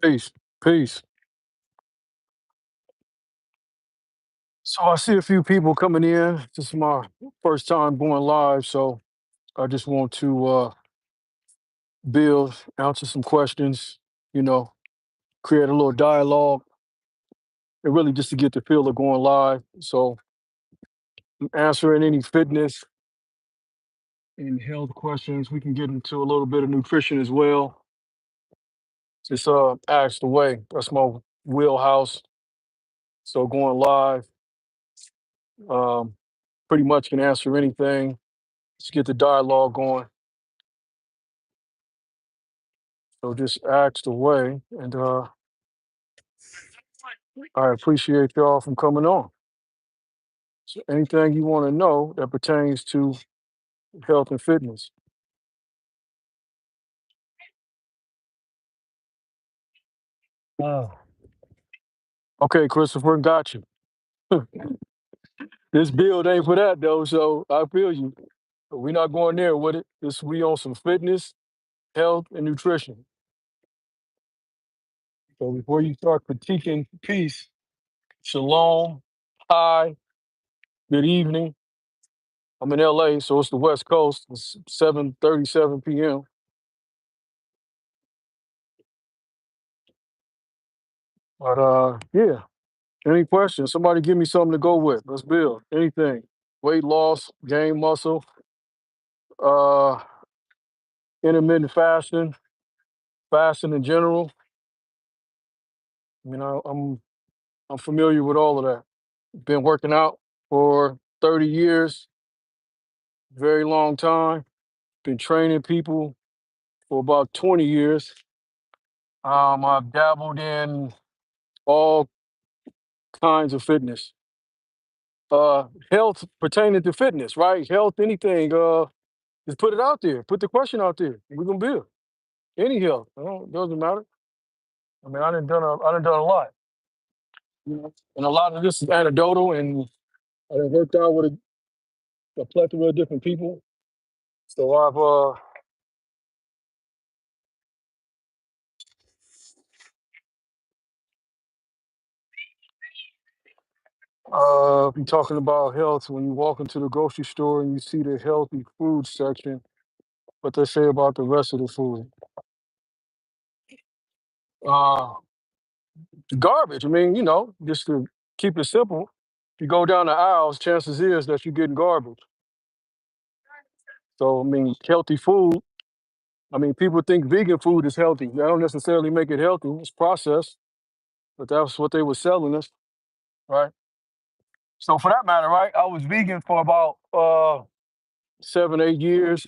Peace. Peace. So I see a few people coming in. This is my first time going live, so I just want to build, answer some questions, you know, create a little dialogue, and really just to get the feel of going live. So I'm answering any fitness and health questions. We can get into a little bit of nutrition as well. Just ask away. That's my wheelhouse. So going live, um, pretty much can answer anything. Let's get the dialogue going. So just asked away, and I appreciate y'all from coming on. So anything you want to know that pertains to health and fitness. Oh. Okay, Christopher, got you. This build ain't for that though, so I feel you. We're not going there with it. This we on some fitness, health, and nutrition. So before you start critiquing peace, shalom, hi, good evening. I'm in LA, so it's the West Coast. It's 7:37 p.m. But yeah. Any questions? Somebody give me something to go with. Let's build. Anything. Weight loss, gain muscle, uh, intermittent fasting, fasting in general. I'm familiar with all of that. Been working out for 30 years, very long time. Been training people for about 20 years. I've dabbled in all kinds of fitness. Health pertaining to fitness, right? Health, anything. Just put it out there. Put the question out there. We're gonna build. Any health, doesn't matter. I mean, I done done a lot, and a lot of this is anecdotal, and I done worked out with a plethora of different people. So be talking about health when you walk into the grocery store and you see the healthy food section. What they say about the rest of the food, uh, garbage. I mean, just to keep it simple, if you go down the aisles, chances is that you're getting garbage. So I mean, healthy food. I mean, people think vegan food is healthy. That don't necessarily make it healthy. It's processed, but that's what they were selling us, right? So for that matter, right, I was vegan for about 7, 8 years.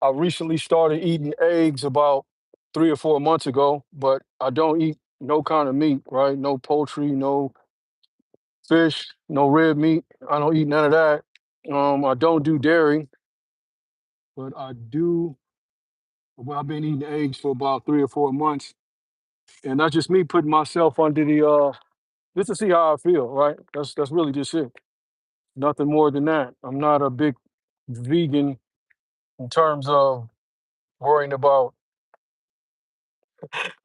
I recently started eating eggs about 3 or 4 months ago, but I don't eat no kind of meat, right? No poultry, no fish, no red meat. I don't eat none of that. I don't do dairy, but I do. Well, I've been eating eggs for about 3 or 4 months, and that's just me putting myself under the just to see how I feel, right? That's really just it. Nothing more than that. I'm not a big vegan in terms of worrying about.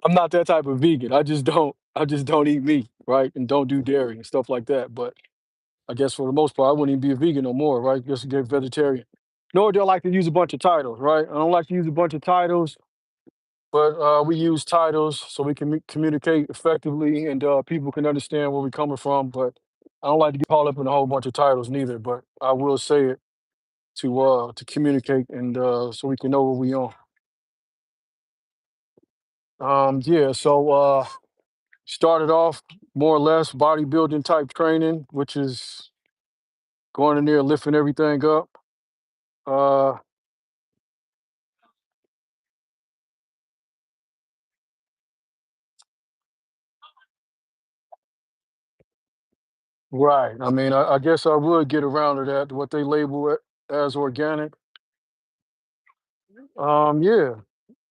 I'm not that type of vegan. I just don't eat meat, right? And don't do dairy and stuff like that. But I guess for the most part, I wouldn't even be a vegan no more, right? Just get vegetarian. Nor do I like to use a bunch of titles, right? I don't like to use a bunch of titles, but we use titles so we can communicate effectively and people can understand where we're coming from. But I don't like to get caught up in a whole bunch of titles neither. But I will say it to communicate and so we can know what we on. Yeah, so started off more or less bodybuilding type training, which is going in there lifting everything up. Uh, right. I mean, I guess I would get around to that, what they label it as organic. Yeah.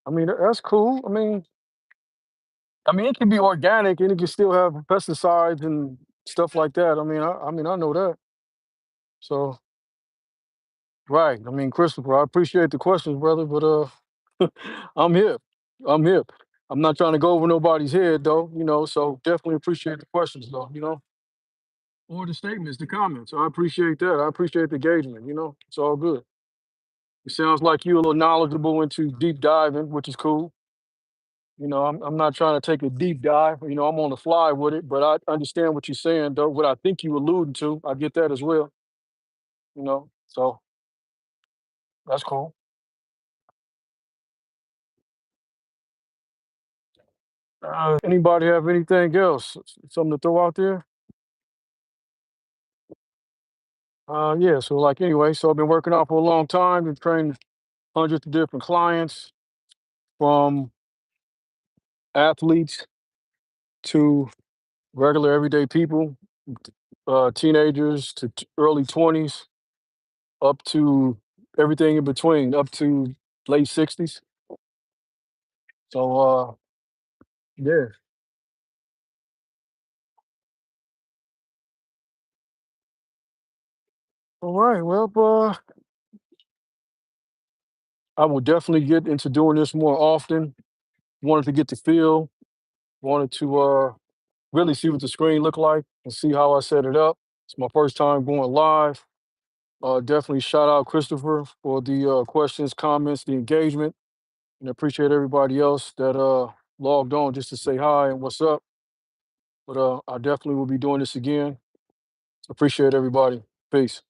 I mean, that's cool. I mean, it can be organic and it can still have pesticides and stuff like that. I mean, I know that. So, right. I mean, Christopher, I appreciate the questions, brother, but I'm hip. I'm hip. I'm not trying to go over nobody's head though, so definitely appreciate the questions though. Or the statements, the comments. I appreciate that. I appreciate the engagement. It's all good. It sounds like you're a little knowledgeable into deep diving, which is cool. I'm not trying to take a deep dive. I'm on the fly with it, but I understand what you're saying, though. What I think you alluding to, I get that as well. So that's cool. Anybody have anything else? Something to throw out there? Yeah. So like anyway, so I've been working out for a long time and trained hundreds of different clients, from athletes to regular everyday people, teenagers to early 20s, up to everything in between, up to late 60s. So yeah. All right. Well, I will definitely get into doing this more often. Wanted to get the feel. Wanted to really see what the screen looked like and see how I set it up. It's my first time going live. Definitely shout out Christopher for the questions, comments, the engagement, and appreciate everybody else that logged on just to say hi and what's up. But I definitely will be doing this again. Appreciate everybody. Peace.